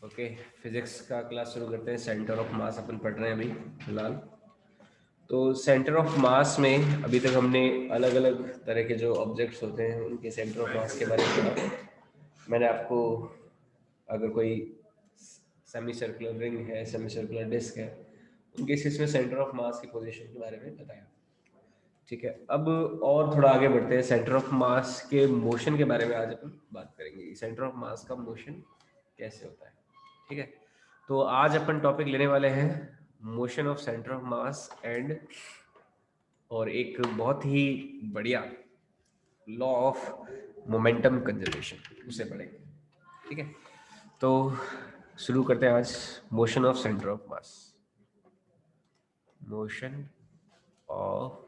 Okay, physics का class शुरू करते हैं। सेंटर ऑफ मास अपन पढ़ रहे हैं अभी फिलहाल। तो सेंटर ऑफ मास में अभी तक हमने अलग अलग तरह के जो ऑब्जेक्ट्स होते हैं उनके सेंटर ऑफ मास के बारे में पढ़ा। मैंने आपको अगर कोई सेमी सर्कुलर रिंग है, सेमी सर्कुलर डिस्क है, उनके केसेस में सेंटर ऑफ मास की पोजीशन के बारे में बताया। ठीक है, अब और थोड़ा आगे बढ़ते हैं। सेंटर ऑफ मास के मोशन के बारे में आज अपन बात करेंगे। सेंटर ऑफ मास का मोशन कैसे होता है। ठीक है, तो आज अपन टॉपिक लेने वाले हैं motion of centre of mass and और एक बहुत ही बढ़िया लॉ ऑफ मोमेंटम कंजर्वेशन, उसे पढ़ेंगे। ठीक है, तो शुरू करते हैं आज। Motion of centre of mass, motion of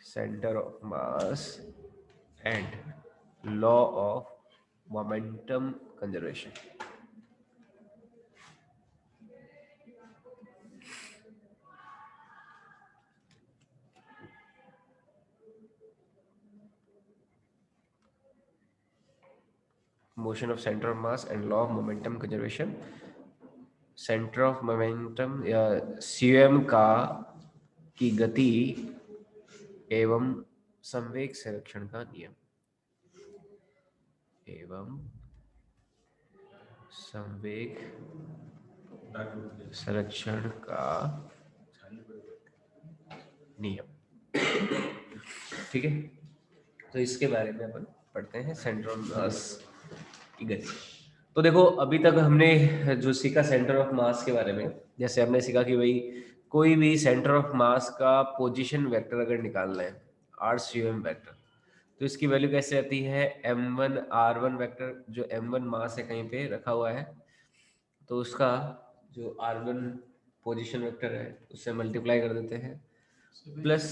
center of mass and law of momentum conservation. Motion of center of mass and law of momentum conservation. Centre of momentum या CM का की गति एवं संवेग संरक्षण का नियम एवं संवेग संरक्षण का नियम। ठीक है, तो इसके बारे में अपन पढ़ते हैं सेंटर ऑफ मास की गति। तो देखो, अभी तक हमने जो सीखा सेंटर ऑफ मास के बारे में, जैसे हमने सीखा कि भाई कोई भी सेंटर ऑफ मास का पोजीशन वेक्टर अगर निकालना है, RCM वेक्टर, तो इसकी वैल्यू कैसे आती है, m1 r1 वेक्टर, जो m1 मास है कहीं पे रखा हुआ है, तो उसका जो r1 पोजीशन वेक्टर है उससे मल्टीप्लाई कर देते हैं, plus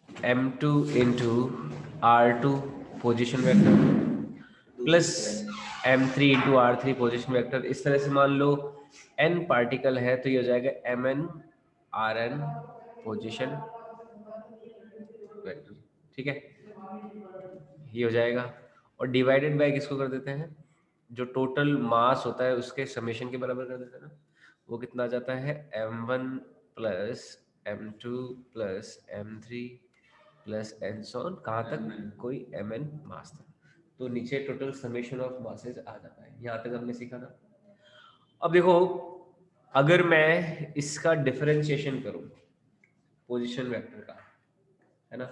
m2 into r2 position vector, plus m3 into r3 position vector. इस तरह से मान लो n पार्टिकल है तो ये हो जाएगा mn rn पोजीशन वेक्टर। ठीक है, ये हो जाएगा। और डिवाइडेड बाय किसको कर देते हैं, जो टोटल मास होता है उसके समेशन के बराबर कर देते हैं ना। वो कितना आ जाता है, m1 plus m2 plus m3 plus and so on, कहाँ तक, कोई mn मास तक। तो नीचे टोटल समेशन ऑफ मासेस आ जाता है। यहाँ तक हमने सीखा था। अब देखो, अगर मैं इसका डिफरेंशिएशन करूं पोजीशन वेक्टर का, है ना,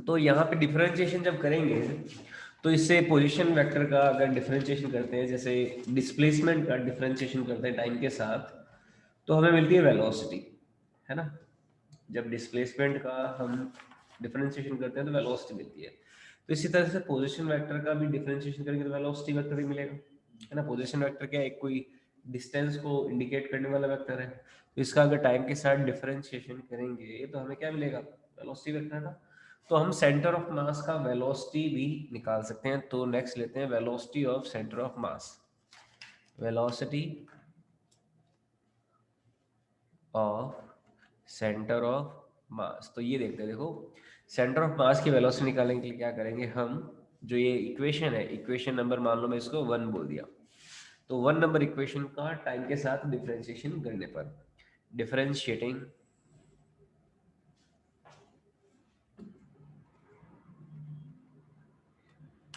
तो यहाँ पे डिफरेंशिएशन जब करेंगे तो इससे पोजीशन वेक्टर का अगर डिफरेंशिएशन करते हैं, जैसे डिस्प्लेसमेंट का डिफरेंशिएशन करते हैं टाइम के साथ, तो हमें मिलती है वेलोसिटी, है ना। जब डिस्प्लेसमेंट का हम डिफरेंशिएशन करते हैं तो वेलोसिटी मिलती है। तो इसी तरह से पोजीशन वेक्टर का भी डिफरेंशिएशन करेंगे तो वेलोसिटी वेक्टर ही मिलेगा, है ना। पोजीशन वेक्टर क्या है, एक कोई डिस्टेंस को इंडिकेट करने वाला वेक्टर है। तो इसका अगर टाइम के साथ डिफरेंशिएशन करेंगे तो हमें क्या मिलेगा, वेलोसिटी वेक्टर का। तो हम सेंटर ऑफ मास का वेलोसिटी भी निकाल सकते हैं। तो नेक्स्ट लेते हैं velocity of centre of mass. Velocity of centre of मास, तो ये देखते हैं। देखो, सेंटर ऑफ मास की वेलोसिटी निकालने के लिए क्या करेंगे हम, जो ये इक्वेशन है, इक्वेशन नंबर मान लो मैं इसको 1 बोल दिया, तो 1 नंबर इक्वेशन का टाइम के साथ डिफरेंशिएशन करने पर, differentiating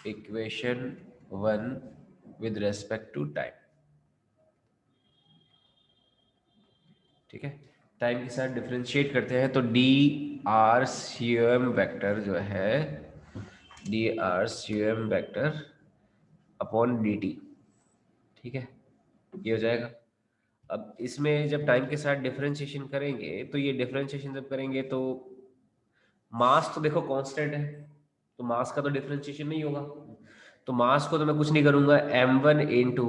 equation 1 with respect to time. ठीक है, टाइम के साथ डिफरेंशिएट करते हैं तो D R C M vector जो है, D R C M vector upon D T. ठीक है, ये हो जाएगा। अब इसमें जब टाइम के साथ डिफरेंशिएशन करेंगे तो ये डिफरेंशिएशन जब करेंगे तो मास तो देखो कांस्टेंट है, तो मास का तो डिफरेंशिएशन नहीं होगा। तो मास को तो मैं कुछ नहीं करूंगा, m1 वन इंटू,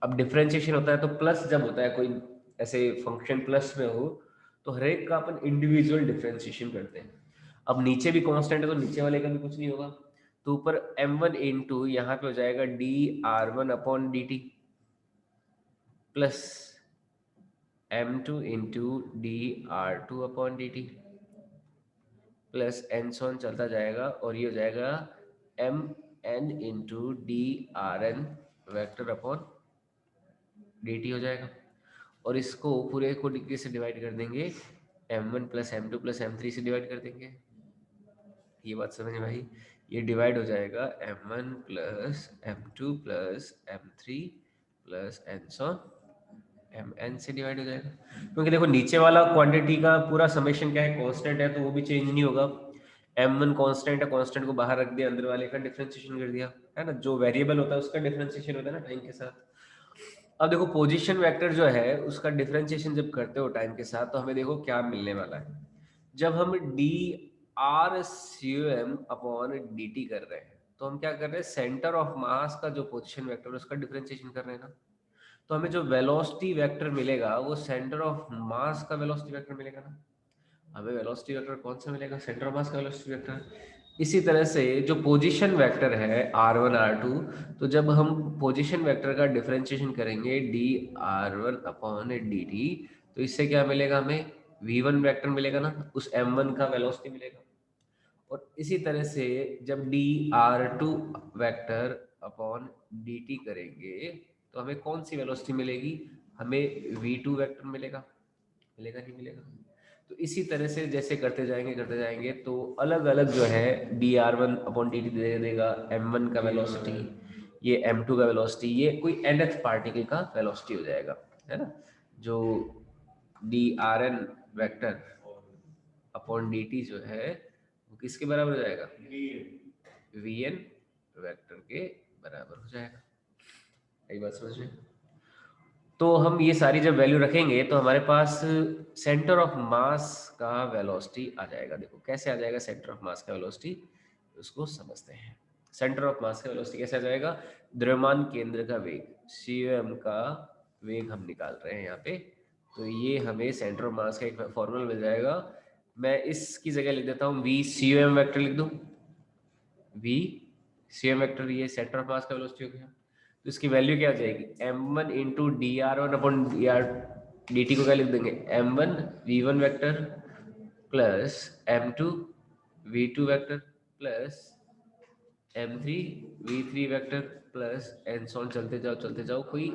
अब डिफरेंशिएशन होता है तो प्लस जब होता है कोई ऐसे फंक्शन प्लस में हो, तो हर एक का अपन इंडिविजुअल डिफरेंशिएशन करते हैं। अब नीचे भी कांस्टेंट है तो नीचे वाले का भी कुछ नहीं होगा। तो ऊपर m1 वन इंटू यहाँ पे हो जाएगा D R one upon D T, plus m2 into D R two upon D T, plus and so on चलता जाएगा और ये हो जाएगा m N into D R N vector upon D T हो जाएगा। और इसको पूरे को किससे डिवाइड कर देंगे, m1 plus m2 plus m3 से डिवाइड कर देंगे। ये बात समझ में आई। ये डिवाइड हो जाएगा m1 plus m2 plus m3 plus and so on mn से डिवाइड हो जाएगा। क्योंकि देखो नीचे वाला क्वांटिटी का पूरा समेशन क्या है, कांस्टेंट है, तो वो भी चेंज नहीं होगा। m1 कांस्टेंट है, कांस्टेंट को बाहर रख दिया, अंदर वाले का डिफरेंशिएशन कर दिया, है ना। जो वेरिएबल होता है उसका डिफरेंशिएशन होता है ना टाइम के साथ। अब देखो पोजीशन वेक्टर जो है उसका डिफरेंशिएशन जब करते हो टाइम के साथ, तो हमें देखो क्या मिलने वाला है। जब हम D R C M upon D T कर रहे हैं, तो हम क्या कर रहे हैं, सेंटर ऑफ मास का जो पोजीशन वेक्टर है उसका डिफरेंशिएशन कर रहे हैं ना। तो हमें जो वेलोसिटी वेक्टर मिलेगा वो सेंटर ऑफ मास का वेलोसिटी वेक्टर मिलेगा ना। हमें वेलोसिटी वेक्टर कौन सा मिलेगा, सेंटर ऑफ मास का वेलोसिटी वेक्टर। इसी तरह से जो पोजीशन वेक्टर है r1 r2, तो जब हम पोजीशन वेक्टर का डिफरेंशिएशन करेंगे D r1 upon D T, तो इससे क्या मिलेगा, हमें v1 वेक्टर मिलेगा ना, उस m1 का वेलोसिटी मिलेगा। और इसी तरह से जब D R two vector upon D T करेंगे, तो हमें कौन सी वेलोसिटी मिलेगी, हमें वी टू वैक्टर मिलेगा। मिलेगा नहीं मिलेगा। तो इसी तरह से जैसे करते जाएंगे तो अलग अलग जो है D R one upon D T दे देगा एम वन का वेलोसिटी, ये एम टू का वेलोसिटी, ये कोई nth पार्टिकल का वेलोसिटी हो जाएगा, है ना। जो D R N vector upon D T जो है वो किसके बराबर हो जाएगा, वी एन वैक्टर के बराबर हो जाएगा। यही बात समझ में। तो हम ये सारी जब वैल्यू रखेंगे तो हमारे पास सेंटर ऑफ मास का वेलोसिटी आ जाएगा। देखो कैसे आ जाएगा सेंटर ऑफ मास का वेलोसिटी, उसको समझते हैं। सेंटर ऑफ मास का वेलोसिटी कैसे आ जाएगा, द्रव्यमान केंद्र का वेग cm का वेग हम निकाल रहे हैं यहाँ पे। तो ये हमें सेंटर ऑफ मास का एक फॉर्मूला मिल जाएगा। मैं इसकी जगह लिख देता हूँ v cm वेक्टर लिख दूँ, v cm वेक्टर, ये सेंटर ऑफ मास का वेलोसिटी हो गया। तो इसकी वैल्यू क्या आ जाएगी, m1 one into D R one upon D R D T को क्या लिख देंगे, m1 v1 vector plus m2 v2 vector plus m3 v3 vector plus and so on, चलते जाओ कोई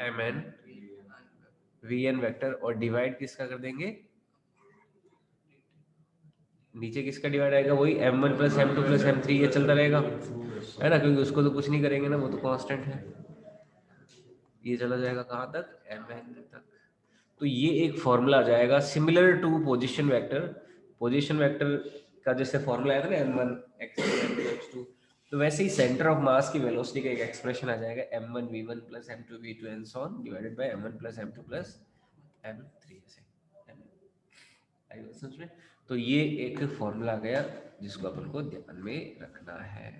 mn vn वेक्टर, और डिवाइड किसका कर देंगे, नीचे किसका डिवाइड आएगा, वही m1 plus m2 plus m3, ये चलता रहेगा, है ना, क्योंकि उसको तो कुछ नहीं करेंगे ना, वो तो कांस्टेंट है। ये चला जाएगा कहाँ तक, mn तक। तो ये एक फॉर्मूला आ जाएगा similar to position vector. Position vector का जैसे फॉर्मूला आया था ना m1 x2 m2 x2, तो वैसे ही सेंटर ऑफ मास की वेलोसिटी का एक एक्सप्रेशन आ जाएगा m1 v1 plus m2 v2 and so on divided by m1 plus m2 plus m3 ऐसे। आई बात समझ में। तो ये एक फॉर्मूला आ गया जिसको अपन को ध्यान में रखना है।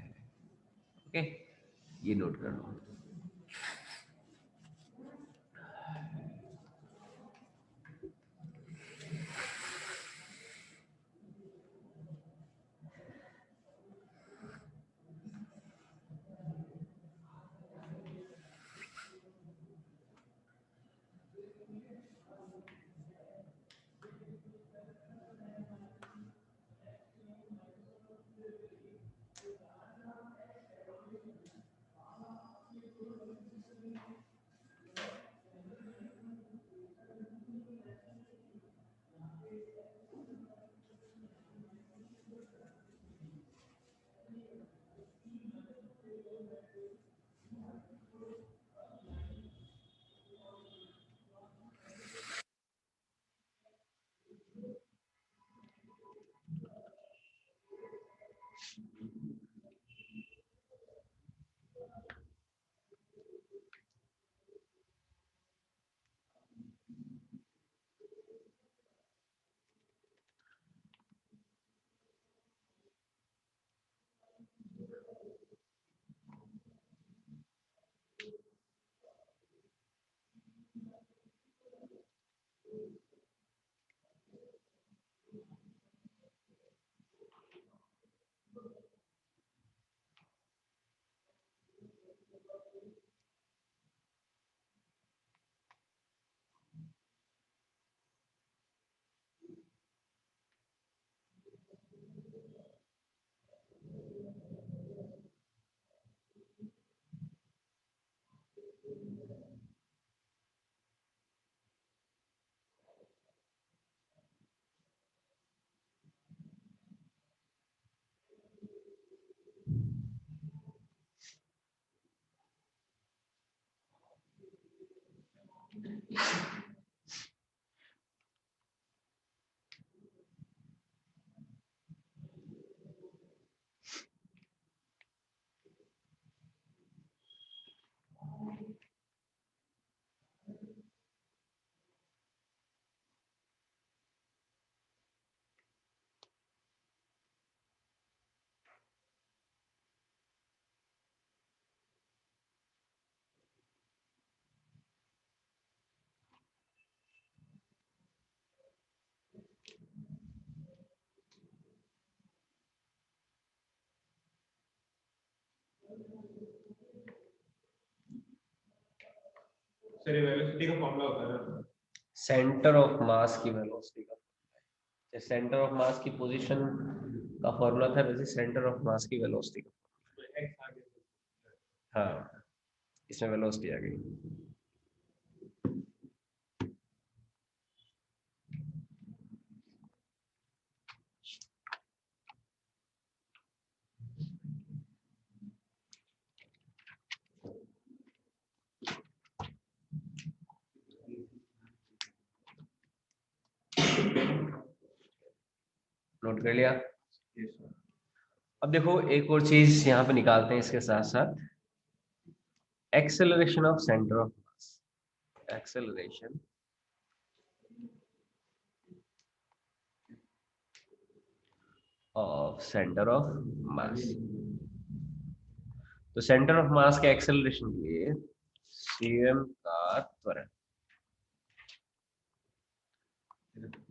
ओके, ये नोट कर लो। सर ये वेलोसिटी का फॉर्मूला होता है ना, सेंटर ऑफ मास की वेलोसिटी का, सेंटर ऑफ मास की पोजीशन का फॉर्मूला था, वैसे सेंटर ऑफ मास की वेलोसिटी का। एक्स आगे। हाँ, इसमें वेलोसिटी आ गई। नोट कर लिया। अब देखो एक और चीज यहाँ पे निकालते हैं इसके साथ साथ, acceleration of centre of mass. Acceleration of centre of मास। तो सेंटर ऑफ मास के एक्सेलरेशन के लिए cm का त्वरण,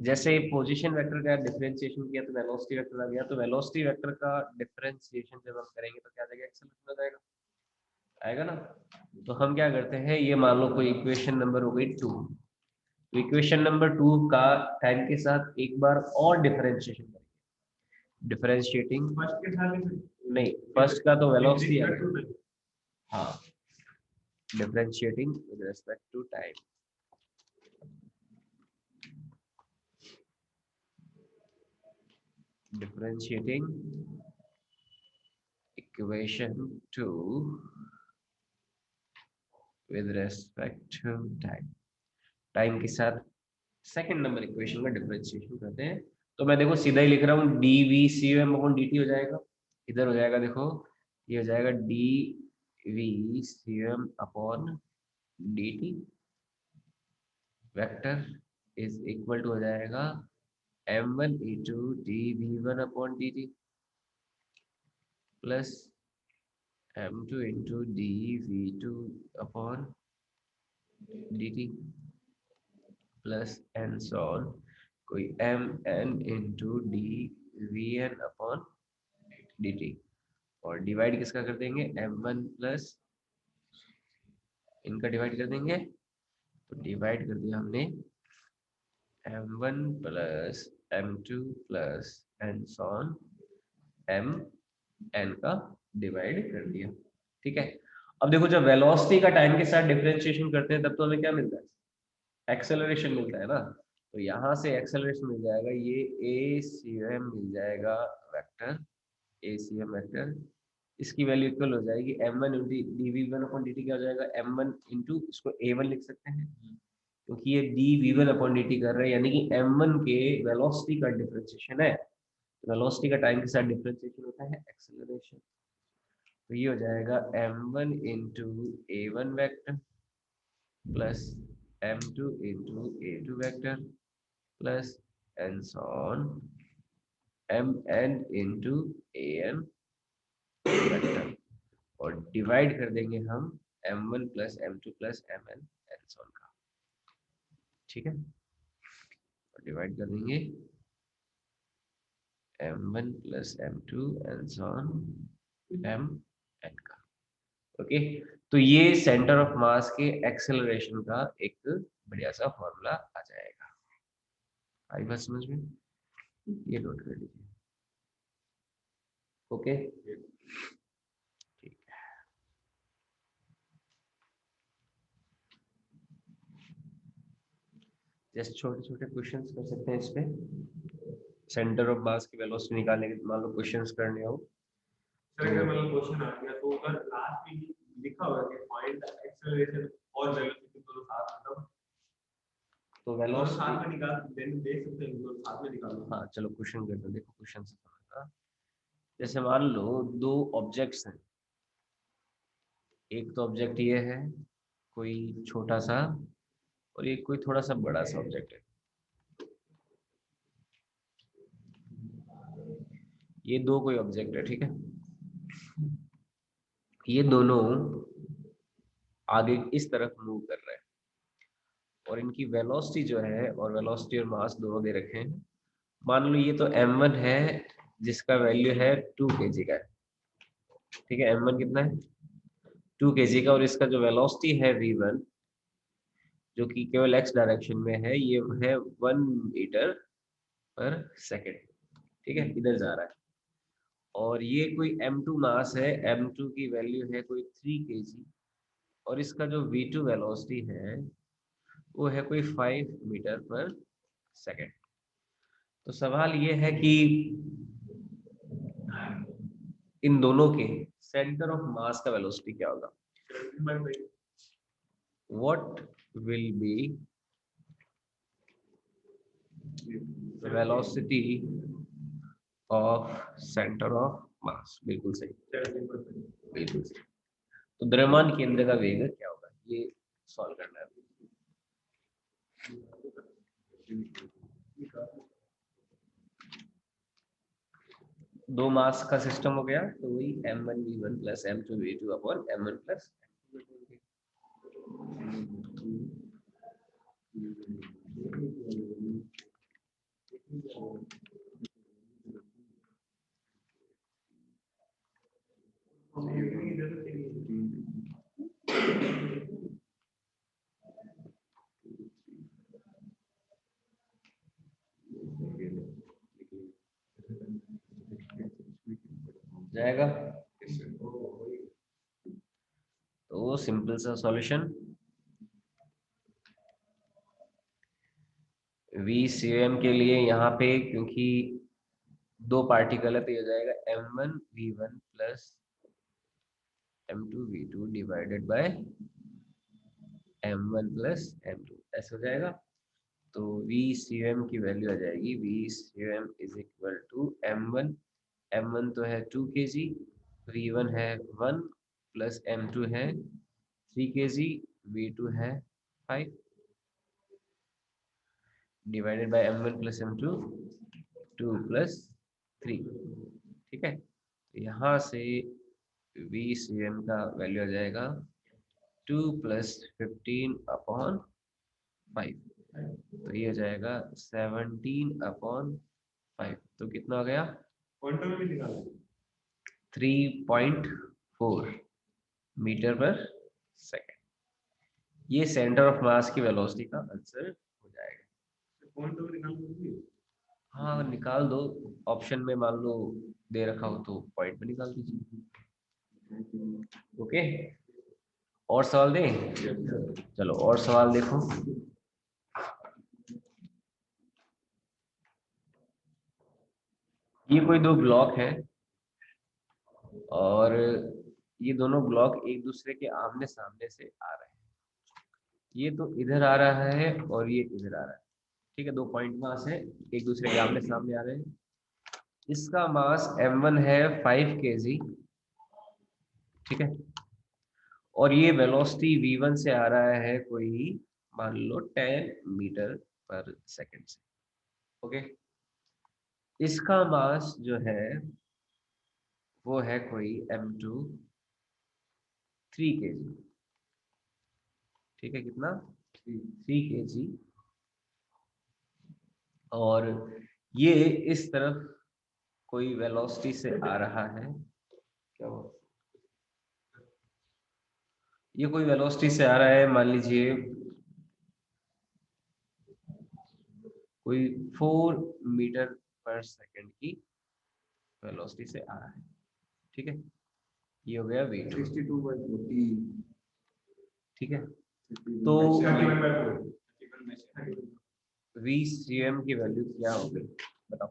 जैसे पोजीशन वेक्टर का डिफरेंशिएशन किया तो वेलोसिटी वेक्टर आ गया, तो वेलोसिटी वेक्टर का डिफरेंशिएशन जब हम करेंगे तो क्या आ जाएगा, एक्सेलरेशन आ जाएगा, आएगा ना। तो हम क्या करते हैं, ये मान लो कोई इक्वेशन नंबर हो गई 2, तो इक्वेशन नंबर 2 का टाइम के साथ एक बार और डिफरेंशिएशन करेंगे। डिफरेंशिएटिंग फर्स्ट के साथ नहीं, फर्स्ट का तो वेलोसिटी आ गया, हाँ, differentiating with respect to time. Differentiating equation 2 with respect to time, time के साथ सेकंड नंबर इक्वेशन का डिफरेंशिएशन करते हैं। तो मैं देखो सीधा ही लिख रहा हूँ, D V C M upon D T हो जाएगा, इधर हो जाएगा, देखो ये हो जाएगा D V C M upon D T vector is equal to हो जाएगा m1 into D V one upon D T plus m2 into D V two upon D T plus and so on कोई M N into D V N upon D T, और divide किसका कर देंगे, m1 plus इनका divide कर देंगे, तो divide कर दिया हमने m1 plus m2 plus and so on m n का डिवाइड कर दिया, ठीक है। अब देखो जब वेलोसिटी का टाइम के साथ डिफरेंशिएशन करते हैं तब तो हमें क्या मिलता है, एक्सेलरेशन मिलता है ना। तो यहाँ से एक्सेलरेशन मिल जाएगा, ये ए सी एम मिल जाएगा vector, A C M vector, इसकी वैल्यू इक्वल हो जाएगी m1 into D V one upon D T, क्या हो जाएगा m1 इंटू, इसको a1 लिख सकते हैं क्योंकि ये D V one upon D T कर रहे हैं, यानी कि m1 के वेलोसिटी का डिफरेंशिएशन है, वेलोसिटी का टाइम के साथ डिफरेंशिएशन होता है एक्सेलरेशन। तो ये हो जाएगा m1 into A one vector plus m2 into a2 vector plus and so on mn into an vector, और डिवाइड कर देंगे हम m1 plus m2 plus mn and so on का, ठीक है। और डिवाइड कर देंगे m1 plus m2 and so on mn का, ओके। तो ये सेंटर ऑफ मास के एक्सेलरेशन का एक बढ़िया सा फॉर्मूला आ जाएगा। आई बात समझ में, ये नोट कर लीजिए, ओके ठीक है। जैसे छोटे छोटे क्वेश्चंस कर सकते हैं इस पे, सेंटर ऑफ मास की वेलोसिटी निकालने के मान लो क्वेश्चंस करने हो, सर अगर मतलब क्वेश्चन आ गया तो अगर लास्ट में लिखा होगा कि फाइंड द एक्सेलरेशन और वेलोसिटी दोनों साथ में, तो दोनों वेलोसिटी साथ में निकाल देख सकते हैं, दोनों साथ में निकालो। हाँ चलो क्वेश्चन करते हैं, देखो क्वेश्चन से समझना। जैसे मान लो दो ऑब्जेक्ट्स हैं, एक तो ऑब्जेक्ट ये है कोई छोटा सा, और ये कोई थोड़ा सा बड़ा सा ऑब्जेक्ट है, ये दो कोई ऑब्जेक्ट है, ठीक है। ये दोनों आगे इस तरफ मूव कर रहे हैं, और इनकी वेलोसिटी जो है, और वेलोसिटी और मास दोनों दे रखे हैं। मान लो ये तो m1 है जिसका वैल्यू है 2 kg का, ठीक है। m1 कितना है, 2 kg का, और इसका जो वेलोसिटी है v1 जो कि केवल x डायरेक्शन में है, ये है 1 मीटर पर सेकेंड, ठीक है, इधर जा रहा है। और ये कोई m2 मास है, m2 की वैल्यू है कोई 3 kg, और इसका जो v2 वेलोसिटी है वो है कोई 5 मीटर पर सेकेंड। तो सवाल ये है कि इन दोनों के सेंटर ऑफ मास का वेलोसिटी क्या होगा। What will be velocity of centre of मास। बिल्कुल सही, बिल्कुल सही। तो द्रव्यमान केंद्र का वेग क्या होगा, ये सॉल्व करना है। दो मास का सिस्टम हो गया, तो वही m1v1 plus m2v2 upon m1 plus जाएगा। तो सिंपल सा सॉल्यूशन, VCM के लिए यहाँ पे क्योंकि दो पार्टिकल है तो ये हो जाएगा m1v1 plus m2v2 divided by m1 plus m2, ऐसा हो जाएगा। तो VCM की वैल्यू आ जाएगी, VCM is equal to m1 तो है 2 kg, v1 है 1 प्लस m2 है 3 kg, v2 है 5 divided by m1 plus m2 2 plus 3, ठीक है। तो यहाँ से VCM का वैल्यू आ जाएगा 2 प्लस 15 अपॉन 5, तो ये हो जाएगा 17 अपॉन 5। तो कितना हो गया, 3.4 मीटर पर सेकेंड। ये सेंटर ऑफ मास की वेलोसिटी का आंसर हो जाएगा। हाँ निकाल दो, ऑप्शन में मान लो दे रखा हो तो पॉइंट में निकाल दीजिए। ओके, और सवाल दें, चलो और सवाल देखो। ये कोई दो ब्लॉक है और ये दोनों ब्लॉक एक दूसरे के आमने सामने से आ रहे हैं। ये तो इधर आ रहा है और ये इधर आ रहा है, ठीक है, दो पॉइंट मास है एक दूसरे के आमने सामने आ रहे हैं। इसका मास m1 है 5 kg, ठीक है, और ये वेलोसिटी v1 से आ रहा है कोई मान लो 10 मीटर पर सेकंड से। ओके, इसका मास जो है वो है कोई m2 3 kg, ठीक है, कितना 3 kg, और ये इस तरफ कोई वेलोसिटी से आ रहा है, क्या हो, ये कोई वेलोसिटी से आ रहा है, मान लीजिए कोई 4 मीटर पर सेकंड की वेलोसिटी से आ रहा है, ठीक है। ये हो गया v2, 62/40, ठीक है। तो VCM की वैल्यू क्या हो गई बताओ,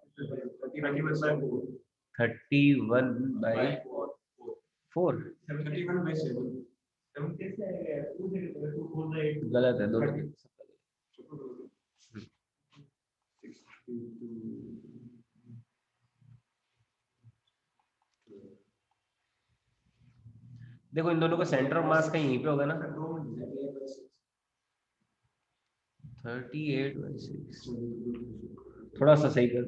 31/4, गलत है, दो देखो इन दोनों का सेंटर ऑफ मास कहीं यहीं पे होगा ना, 38/6, थोड़ा सा सही कर,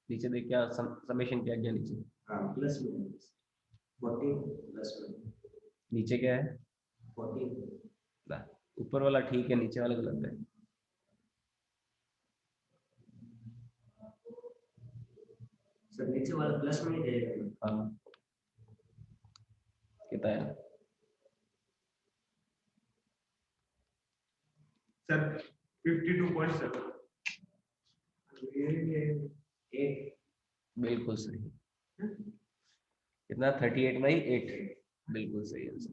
नीचे देख क्या समेशन क्या क्या नीचे, प्लस नीचे क्या है 14, ऊपर वाला ठीक है, नीचे वाला गलत है। सर नीचे वाला प्लस में ही रहेगा। हाँ कितना है, सर 52.7 बिल्कुल सही। कितना 38/8, बिल्कुल सही आंसर।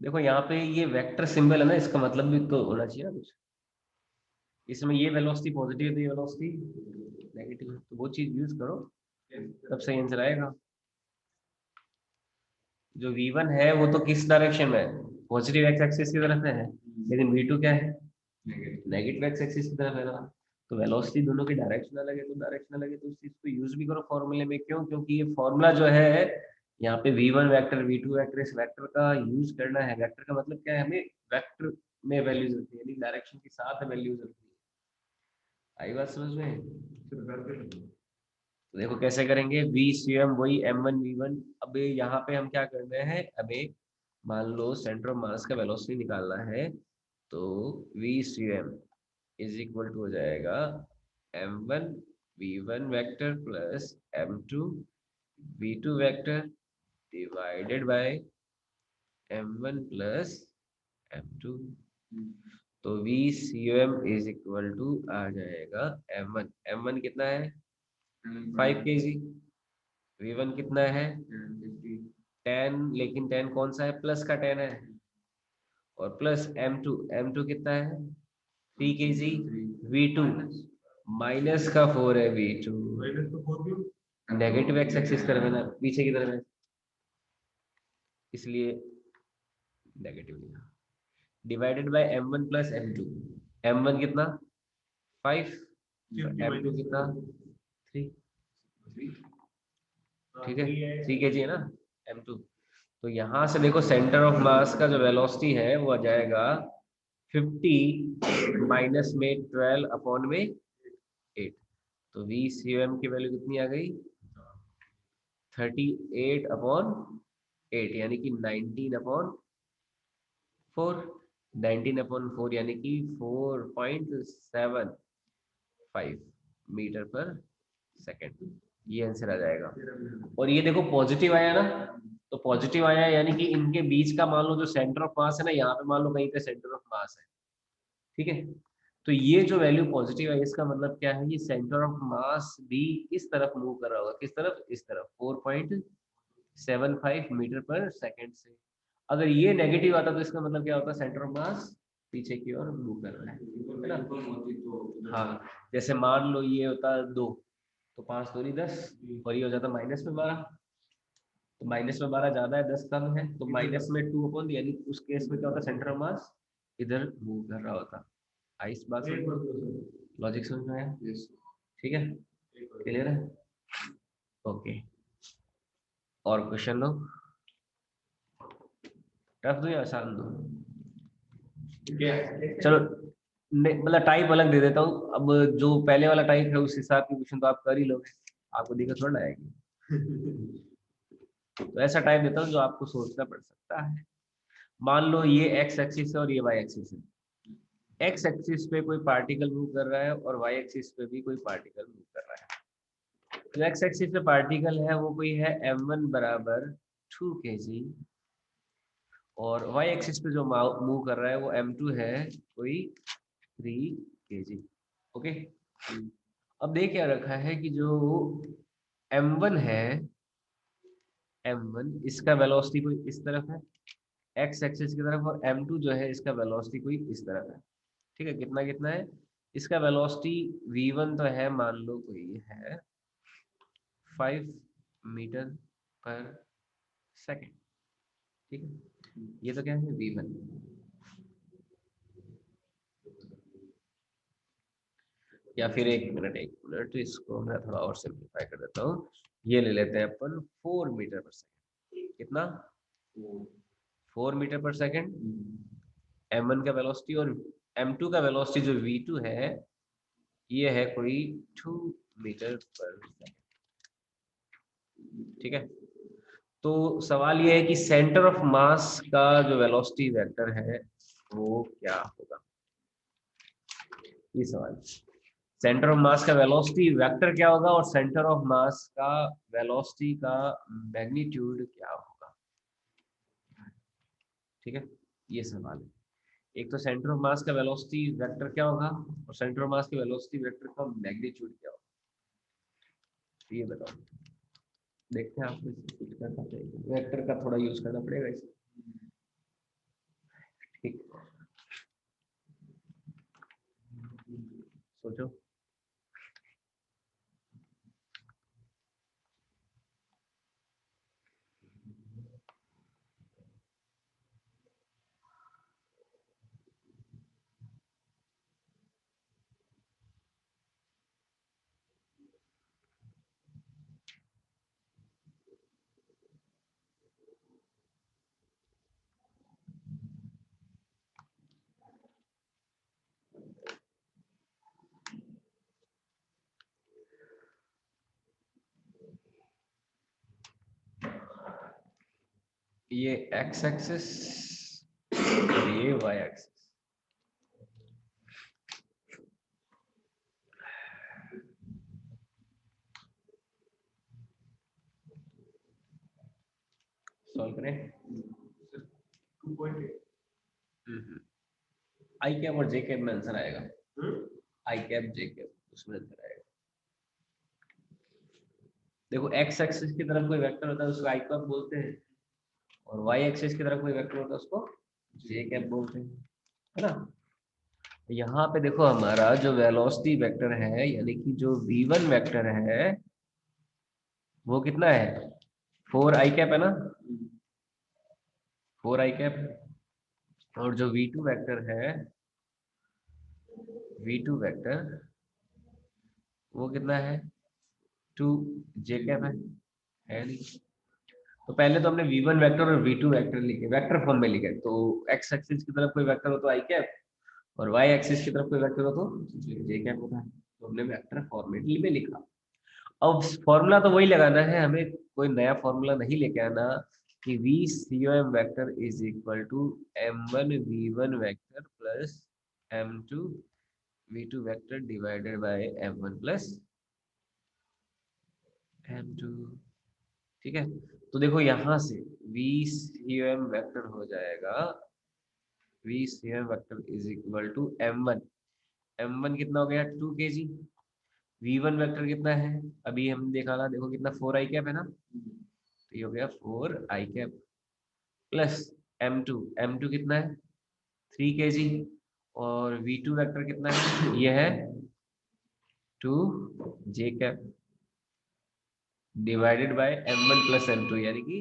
देखो यहाँ पे ये वेक्टर सिंबल है ना, इसका मतलब भी तो होना चाहिए ना कुछ। इसमें ये वेलोसिटी पॉजिटिव है तो ये वेलोसिटी नेगेटिव है, तो वो चीज यूज करो तब सही आंसर आएगा। जो v1 है वो तो किस डायरेक्शन में है, पॉजिटिव एक्स एक्सिस की तरफ है, लेकिन v2 क्या है, नेगेटिव एक्स एक्सिस की तरफ है ना। तो वेलोसिटी दोनों की डायरेक्शन अलग है, तो डायरेक्शन अलग है तो उस चीज को यूज भी करो फॉर्मूले में। क्यों? क्योंकि ये फॉर्मूला जो है यहाँ पे v1 वेक्टर v2 वेक्टर, इस वेक्टर का यूज करना है। वेक्टर का मतलब क्या है, हमें वेक्टर में वैल्यूज रखनी है, यानी डायरेक्शन के साथ वैल्यूज रखनी है। आई बात समझ में? तो देखो कैसे करेंगे, वी सी एम वही m1 v1। अब यहाँ पे हम क्या करना है, हमें मान लो सेंटर ऑफ मास का वेलोसिटी निकालना है, तो V C M is equal to हो जाएगा m1 v1 vector plus m2 v2 vector divided by m1 plus m2। तो V C M is equal to आ जाएगा m1 कितना है 5 kg, v1 कितना है 10, लेकिन 10 कौन सा है, प्लस का 10 है, और प्लस m2 कितना है 3 kg, v2 माइनस का 4 है, v2 नेगेटिव एक्स एक्सिस तरफ है ना, पीछे की तरफ है, इसलिए नेगेटिव लिखा। Divided by m1 plus m2, m1 कितना 5, m2 कितना 3, ठीक है 3 kg है ना m2। तो यहाँ से देखो सेंटर ऑफ मास का जो वेलोसिटी है वो आ जाएगा 50 माइनस में 12 अपॉन में 8। तो वी सी एम की वैल्यू कितनी आ गई 38 अपॉन 8, यानी कि 19/4, 19/4 यानी कि 4.75 मीटर पर सेकेंड, ये आंसर आ जाएगा। और ये देखो पॉजिटिव आया ना, तो पॉजिटिव आया यानी कि इनके बीच का मान लो जो सेंटर ऑफ मास है ना, यहाँ पे मान लो कहीं पे सेंटर ऑफ मास है, ठीक है। तो ये जो वैल्यू पॉजिटिव है इसका मतलब क्या है, ये सेंटर ऑफ मास भी इस तरफ मूव कर रहा होगा, किस तरफ, इस तरफ 4.75 मीटर पर सेकेंड से। अगर ये नेगेटिव आता तो इसका मतलब क्या होता, सेंटर ऑफ मास पीछे की ओर मूव कर रहा है ना। हाँ, जैसे मान लो ये होता 2, तो 5 दूनी 10, और ये हो जाता -12, तो -12 ज्यादा है 10 कम है, तो -2 अपॉन, यानी उस केस में क्या होता, सेंटर ऑफ मास इधर मूव कर रहा होता। आई इस बात समझ, लॉजिक समझ में आया? ठीक है, क्लियर है, ओके। और क्वेश्चन लो, टफ दो या आसान दो, चलो मतलब टाइप अलग दे देता हूँ। अब जो पहले वाला टाइप है उस हिसाब के क्वेश्चन तो आप कर ही लोगे, आपको दिक्कत थोड़ा आएगी। तो ऐसा टाइप देता हूँ जो आपको सोचना पड़ सकता है। मान लो ये एक्स एक्सिस है और ये वाई एक्सिस है। एक्स एक्सिस पे कोई पार्टिकल मूव कर रहा है और वाई एक्सिस पे भी कोई पार्टिकल मूव कर रहा है। जो एक्स एक्सिस पे पार्टिकल है वो कोई है m1 बराबर 2 kg, और वाई एक्सिस पे जो मूव कर रहा है वो m2 है कोई 3 kg। ओके, अब देख क्या रखा है कि जो m1 है, m1 इसका वेलोसिटी कोई इस तरफ है एक्स एक्सिस की तरफ, और m2 जो है इसका वेलोसिटी कोई इस तरफ है, ठीक है। कितना कितना है इसका वेलोसिटी, v1 तो है मान लो कोई है 5 मीटर पर सेकेंड, ठीक है। ये तो क्या है v1, या फिर एक मिनट इसको मैं थोड़ा और सिंप्लीफाई कर देता हूँ। ये ले लेते हैं अपन 4 मीटर पर सेकेंड, कितना 4 मीटर पर सेकेंड m1 का वेलोसिटी, और m2 का वेलोसिटी जो v2 है ये है कोई 2 मीटर पर सेकेंड, ठीक है। तो सवाल ये है कि सेंटर ऑफ मास का जो वेलोसिटी वेक्टर है वो क्या होगा, ये सवाल। सेंटर ऑफ मास का वेलोसिटी वेक्टर क्या होगा और सेंटर ऑफ मास का वेलोसिटी का मैग्नीट्यूड क्या होगा, ठीक है, ये सवाल है। एक तो सेंटर ऑफ मास का वेलोसिटी वेक्टर क्या होगा और सेंटर ऑफ मास के वेलोसिटी वेक्टर का मैग्नीट्यूड क्या होगा, ये बताओ। देखते हैं आपको वेक्टर का थोड़ा यूज करना पड़ेगा इसे। ठीक, सोचो। ये एक्स एक्सिस और ये वाई एक्सिस। सॉल्व करें। 2.8 आई कैप और जे कैप में आंसर आएगा। आई कैप जे कैप उसमें आंसर आएगा। देखो एक्स एक्सिस की तरफ कोई वेक्टर होता है उसको आई कैप बोलते हैं और वाई एक्सिस की तरफ कोई वेक्टर होता है उसको जे कैप बोलते हैं, है ना। यहाँ पे देखो हमारा जो वेलोसिटी वेक्टर है यानी कि जो v1 वेक्टर है वो कितना है 4 आई कैप है ना, 4 आई कैप। और जो v2 वेक्टर है v2 वेक्टर वो कितना है 2 जे कैप है नहीं। तो पहले तो हमने v1 वेक्टर और v2 वेक्टर लिखे वेक्टर फॉर्म में लिखे, तो x एक्सिस की तरफ कोई वेक्टर हो तो आई कैप और y एक्सिस की तरफ कोई वेक्टर हो तो जे कैप होता है, तो हमने वेक्टर फॉर्मेट में लिखा। अब फॉर्मूला तो वही लगाना है हमें, कोई नया फॉर्मूला नहीं लेके आना कि v COM vector is equal to m1 v1 vector plus m2 v2 vector divided by m1 plus m2। ठीक है, तो देखो यहाँ से v COM वेक्टर हो जाएगा v COM vector is equal to m1 कितना हो गया 2 kg, v1 वेक्टर कितना है अभी हम देखा ना, देखो कितना 4 आई कैप है ना, तो ये हो गया 4 आई कैप प्लस m2 कितना है 3 kg और v2 वेक्टर कितना है ये है 2 J cap divided by m1 plus m2 यानी कि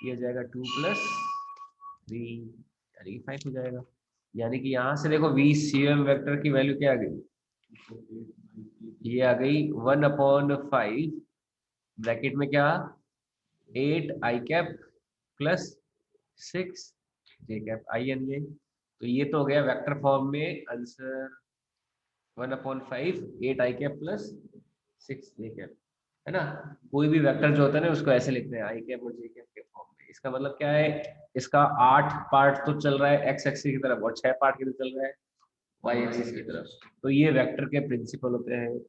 ये हो जाएगा 2 प्लस 3 यानी कि 5 हो जाएगा। यानी कि यहाँ से देखो v COM वेक्टर की वैल्यू क्या आ गई, ये आ गई 1/5 ब्रैकेट में क्या 8 I cap plus 6 J cap आई एन ए। तो ये तो हो गया वेक्टर फॉर्म में answer 1/5 8 I cap plus 6 J cap, है ना। कोई भी वेक्टर जो होता है ना उसको ऐसे लिखते हैं आई कैप और जे कैप के फॉर्म में। इसका मतलब क्या है, इसका 8 पार्ट तो चल रहा है एक्स एक्सिस की तरफ और 6 पार्ट किधर चल रहा है वाई एक्सिस की तरफ, तो ये वेक्टर के प्रिंसिपल होते हैं।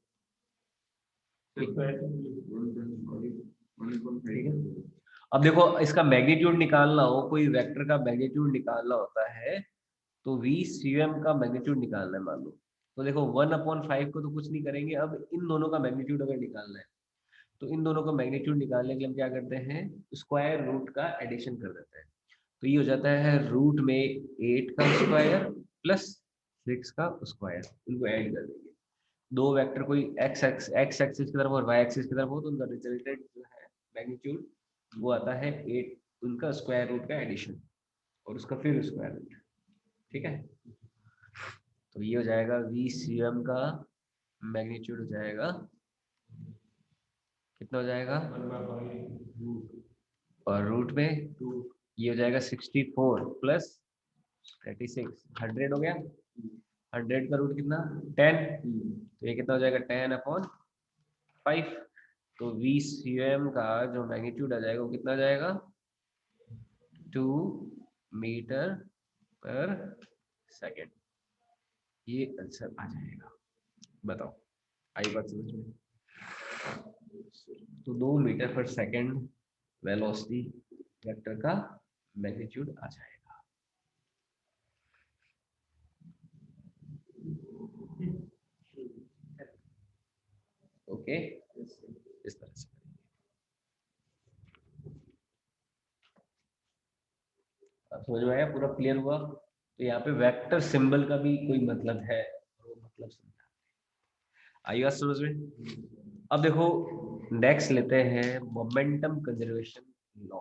ठीक है, अब देखो इसका मैग्नीट्यूड निकालना हो, कोई वेक्टर का मैग्नीट्यूड निकालना होता है तो v COM का मैग्नीट्यूड निकालना है मान लो, तो देखो 1/5 को तो कुछ नहीं करेंगे, अब इन दोनों का मैग्नीट्यूड अगर निकालना है तो इन दोनों का मैग्नीट्यूड निकालने के लिए हम क्या करते हैं स्क्वायर रूट का एडिशन कर देते हैं। तो ये हो जाता है रूट में 8 का स्क्वायर प्लस 6 का स्क्वायर, इनको ऐड कर देंगे। दो वेक्टर कोई एक्स एक्सिस की तरफ और वाई एक्सिस की तरफ हो तो उनका रिजल्टेंट जो है मैग्नीट्यूड वो आता है 8, उनका स्क्वायर रूट का एडिशन और उसका फिर स्क्वायर रूट। ठीक है, तो ये हो जाएगा v COM का मैग्नीट्यूड हो जाएगा कितना हो जाएगा और रूट में ये हो जाएगा 64 प्लस 36 100 हो गया, 100 का रूट कितना 10, तो ये कितना हो जाएगा 10/5। तो v COM का जो मैग्नीट्यूड आ जाएगा वो कितना आ जाएगा 2 मीटर पर सेकेंड, ये आंसर आ जाएगा। बताओ आई बात समझ में, तो 2 मीटर पर सेकेंड वेलोसिटी वेक्टर का मैग्नीट्यूड आ जाएगा। ओके, इस तरह से। समझ में आया, पूरा क्लियर हुआ। तो यहाँ पे वेक्टर सिंबल का भी कोई मतलब है, वो मतलब समझा, आई बात समझ में। अब देखो नेक्स्ट लेते हैं momentum conservation law.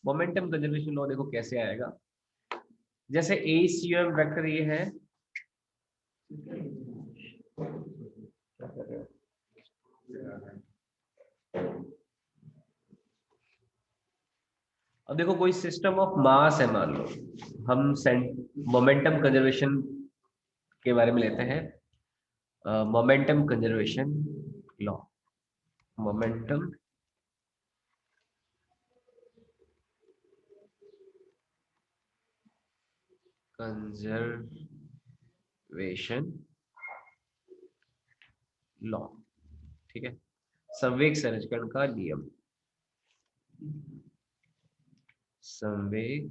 Momentum conservation law देखो कैसे आएगा। जैसे ACM वेक्टर ये है, क्या कर रहे हो? अब देखो कोई सिस्टम ऑफ मास है, मान लो हम मोमेंटम कंजर्वेशन के बारे में लेते हैं, momentum conservation law. Momentum conservation law, ठीक है, संवेग संरक्षण का नियम, संवेग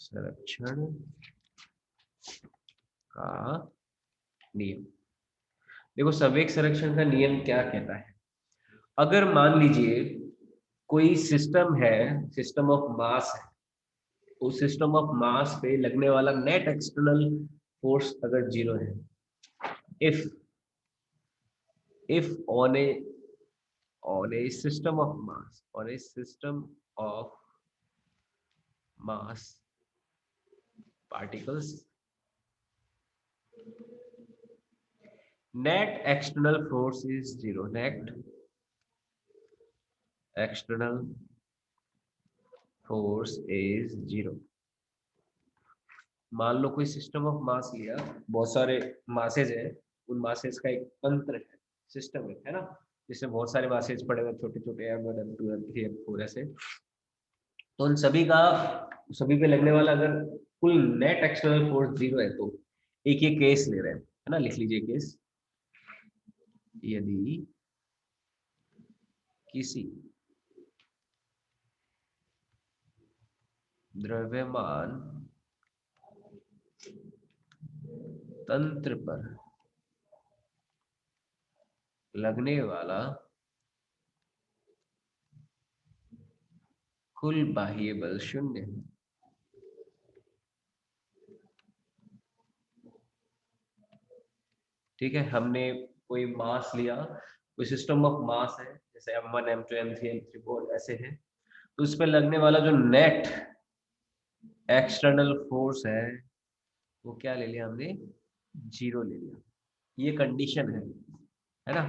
संरक्षण का नियम। देखो संवेग संरक्षण का नियम क्या कहता है, अगर मान लीजिए कोई सिस्टम है, सिस्टम ऑफ मास है, उस सिस्टम ऑफ मास पे लगने वाला नेट एक्सटर्नल फोर्स अगर 0 है, if on a system of mass particles, net external force is 0, net external force is 0। मान लो कोई सिस्टम ऑफ मास लिया, बहुत सारे मासेज है, उन मासेज का एक तंत्र है, सिस्टम है ना, जिसमें बहुत सारे मासेज पड़े हुए, छोटे छोटे M1 M2 M3 M4 ऐसे। तो उन सभी पे लगने वाला अगर कुल नेट एक्सटर्नल फोर्स 0 है, तो एक ये केस ले रहे हैं, है ना, लिख लीजिए केस। यदि किसी द्रव्यमान तंत्र पर लगने वाला कुल बाह्य बल 0 है, ठीक है, हमने कोई मास लिया, कोई सिस्टम ऑफ मास है, जैसे M1 M2 M3 M3 ऐसे है, तो उस पर लगने वाला जो नेट एक्सटर्नल फोर्स वो क्या ले लिया हमने, 0 ले लिया। ये कंडीशन है ना।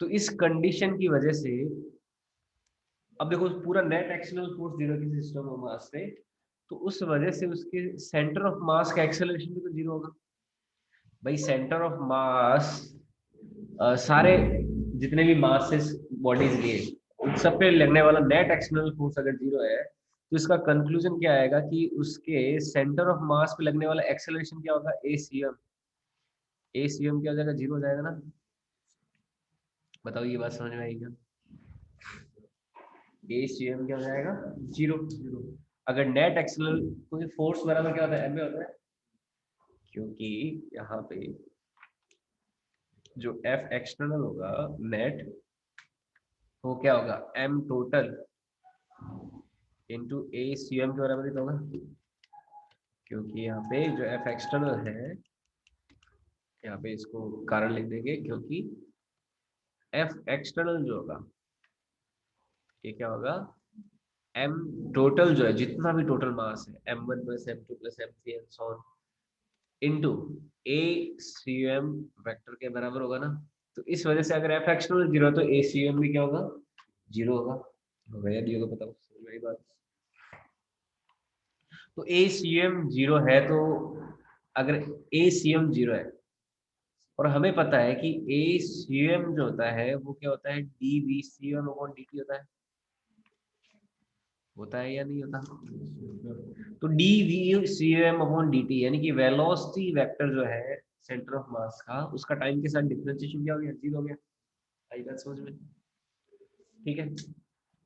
तो इस कंडीशन की वजह से अब देखो पूरा नेट एक्सटर्नल फोर्स 0 की सिस्टम ऑफ मास पे, तो उस वजह से उसके सेंटर ऑफ मास का एक्सेलरेशन भी तो 0 होगा। भाई सेंटर ऑफ मास, सारे जितने भी मासेस बॉडीज लिए, उन सब पे लगने वाला नेट एक्सटर्नल फोर्स अगर 0 है, तो इसका कंक्लूजन क्या आएगा कि उसके सेंटर ऑफ मास पे लगने वाला एक्सेलरेशन क्या होगा, ACM। ACM क्या हो जाएगा, 0 हो जाएगा ना। बताओ ये बात समझ में आएगी क्या? ACM क्या हो जाएगा, 0। अगर नेट एक्सटर्नल, कोई फोर्स बराबर क्या होता है, MA होता है, क्योंकि यहाँ पे जो F एक्सटर्नल होगा नेट, वो क्या होगा, M टोटल इंटू ACM के बराबर ही तो होगा, क्योंकि यहाँ पे जो F एक्सटर्नल है, यहाँ पे इसको कारण लिख देंगे, क्योंकि F एक्सटर्नल जो होगा ये क्या होगा, M टोटल जो है, जितना भी टोटल मास है M1 plus M2 plus M3 and so on, into ACM vector के बराबर होगा ना। तो इस वजह से अगर F एक्सटर्नल 0 है, तो ACM भी क्या होगा, 0 होगा। या नहीं होगा, बताओ, समझ में आई बात। तो ACM 0 है, तो अगर ACM 0 है, और हमें पता है कि ACM जो होता है वो क्या होता है, dVCM/dt होता है या नहीं होता। तो dVCM/dt यानी कि वेलोसिटी वेक्टर जो है सेंटर ऑफ मास का, उसका टाइम के साथ डिफरेंशिएशन क्या हो गया, 0 हो गया। आई बात समझ में, ठीक है।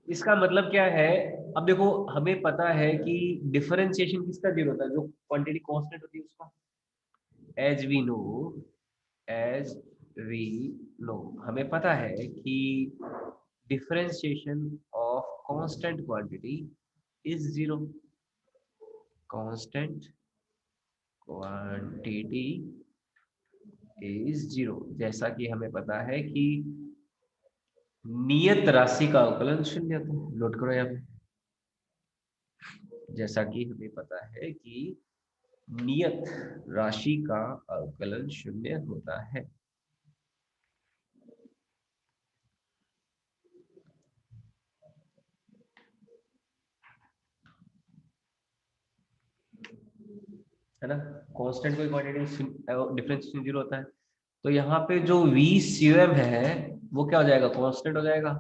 इसका मतलब क्या है, अब देखो हमें पता है कि डिफरेंशिएशन किसका 0 होता है, जो क्वांटिटी कांस्टेंट होती है उसका, as we know, as we know, हमें पता है कि differentiation of constant quantity is zero. Constant quantity is zero, जैसा कि हमें पता है कि नियत राशि का अवकलन शून्य होता है। नोट करो यहाँ पे, जैसा कि हमें पता है कि नियत राशि का अवकलन शून्य होता है ना। कांस्टेंट कोई क्वांटिटी डिफरेंशिएशन जीरो होता है, तो यहाँ पे जो वी सीएम है वो क्या हो जाएगा, कांस्टेंट हो जाएगा,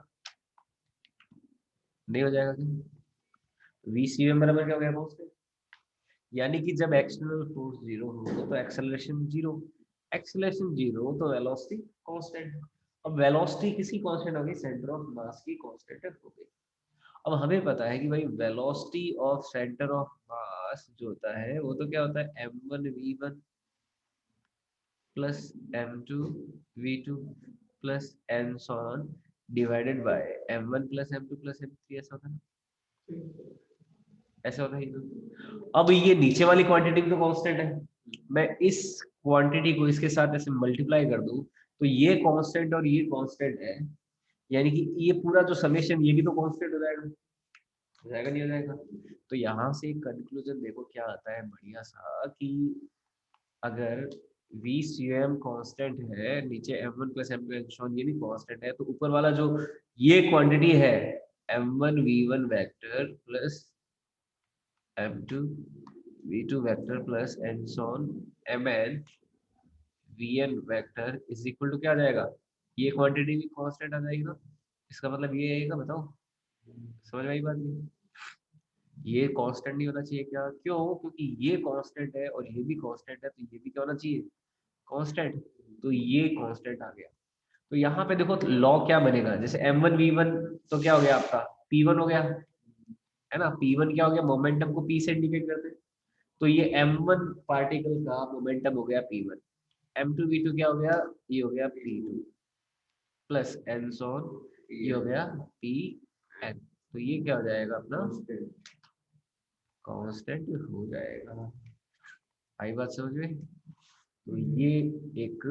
नहीं हो जाएगा क्या? वी सीएम बराबर क्या हो गया, कांस्टेंट। यानी कि जब एक्सटर्नल फोर्स जीरो हो तो एक्सेलरेशन जीरो, एक्सेलरेशन जीरो तो वेलोसिटी कांस्टेंट। अब वेलोसिटी किसकी कांस्टेंट होगी, सेंटर ऑफ मास की कांस्टेंट हो गई। अब हमें पता है कि भाई velocity of centre of mass जो होता है वो तो क्या होता है, m1v1 plus m2 v2 plus and so on divided by m1 plus m2 plus m3, ऐसा होता है, ऐसा होता है तो। अब ये नीचे वाली क्वांटिटी भी तो कांस्टेंट है, मैं इस क्वांटिटी को इसके साथ ऐसे मल्टीप्लाई कर दूं तो ये कांस्टेंट और ये कांस्टेंट है, यानी कि ये पूरा जो समेशन ये भी तो कांस्टेंट हो जाएगा, हो जाएगा नहीं हो जाएगा। तो यहाँ से एक कंक्लूजन देखो क्या आता है बढ़िया सा, कि अगर वी सी एम कॉन्स्टेंट है, नीचे M one plus M two N ये भी कॉन्स्टेंट है, तो ऊपर वाला जो ये क्वांटिटी है M one V one vector plus M two V two vector plus and so on M N V N vector is equal to क्या आ जाएगा, ये क्वांटिटी भी कॉन्स्टेंट आ जाएगी ना। इसका मतलब ये आएगा, बताओ समझ में आई बात नहीं, ये कांस्टेंट नहीं होना चाहिए क्या, क्यों, क्योंकि ये कांस्टेंट है और ये भी कांस्टेंट है, तो ये भी क्या होना चाहिए, कांस्टेंट। तो ये कांस्टेंट आ गया। तो यहाँ पे देखो लॉ क्या बनेगा, जैसे m1v1 तो क्या हो गया आपका p1 हो गया, है ना। p1 क्या हो गया, मोमेंटम को p से इंडिकेट करते हैं, तो ये m1 पार्टिकल का मोमेंटम हो गया p1। m2v2 क्या हो गया, ये हो गया p2 प्लस एन सोन, ये हो गया pn। तो ये क्या हो जाएगा अपना कांस्टेंट हो जाएगा। आई बात समझ में। तो ये एक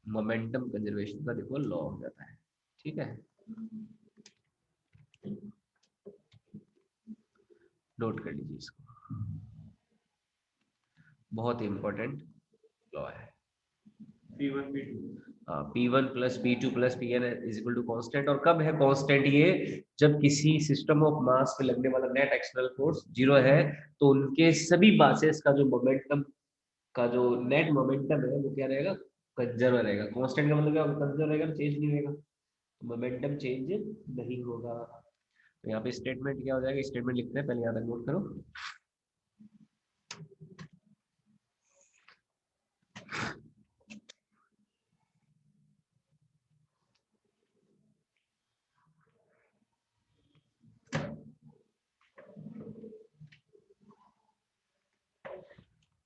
मोमेंटम कंजर्वेशन का देखो लॉ हो जाता है, ठीक है, नोट कर लीजिए इसको, बहुत इंपॉर्टेंट लॉ है। P1 P2 P1 plus P2 plus Pn is equal to constant. और कब है कांस्टेंट ये, जब किसी सिस्टम ऑफ मास पे लगने वाला नेट एक्सटर्नल फोर्स जीरो है, तो उनके सभी मासेस का जो मोमेंटम का जो नेट मोमेंटम है वो क्या रहेगा, कंजर्व रहेगा। कांस्टेंट का मतलब क्या, कंजर्व रहेगा, चेंज नहीं रहेगा, मोमेंटम चेंज नहीं होगा। तो यहाँ पे स्टेटमेंट क्या हो जाएगा, स्टेटमेंट लिखते हैं, पहले यहाँ तक नोट करो।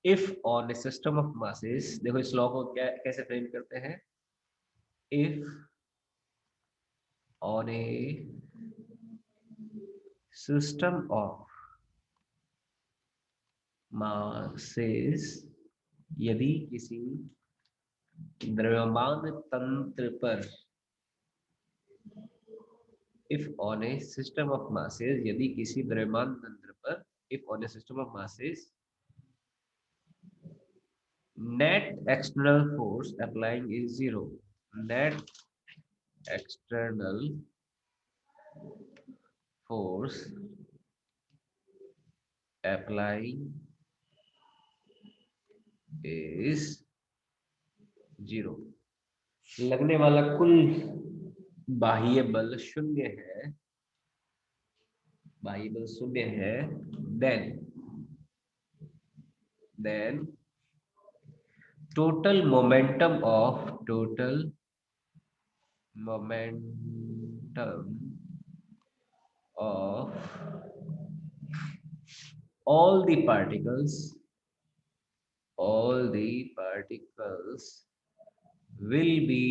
If on A system of masses, देखो इस लॉ को क्या कैसे फ्रेम करते हैं, if on A system of masses, यदि किसी द्रव्यमान तंत्र पर, if on A system of masses, यदि किसी द्रव्यमान तंत्र पर, if on A system of masses net external force applying is zero, net external force applying is zero, लगने वाला कुल बाह्य बल शून्य है, बाह्य बल शून्य है, then total momentum of all the particles will be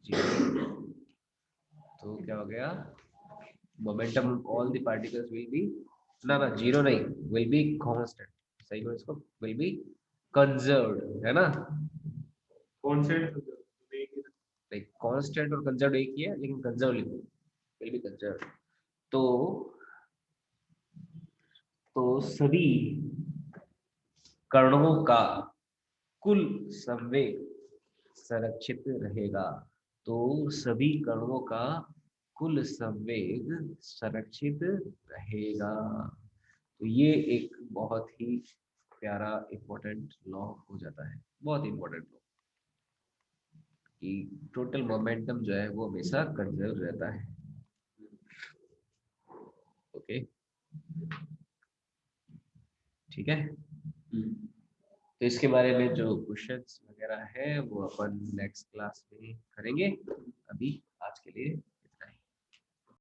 0. तो क्या हो गया, momentum all the particles will be, ना 0 नहीं, विल बी कांस्टेंट, सही करो इसको, विल बी कंजर्व्ड, है ना, कांस्टेंट लाइक कांस्टेंट और कंजर्व्ड एक ही है, लेकिन कंजर्व लिखो, विल बी कंजर्व्ड। तो सभी कणों का कुल संवेग संरक्षित रहेगा। तो सभी कणों का कुल संवेग संरक्षित रहेगा। तो ये एक बहुत ही प्यारा इंपॉर्टेंट लॉ हो जाता है, बहुत इंपॉर्टेंट लॉ, कि टोटल मोमेंटम जो है वो हमेशा कंजर्व रहता है। ओके, ठीक है। तो इसके बारे में जो क्वेश्चंस वगैरह है वो अपन नेक्स्ट क्लास में करेंगे। अभी आज के लिए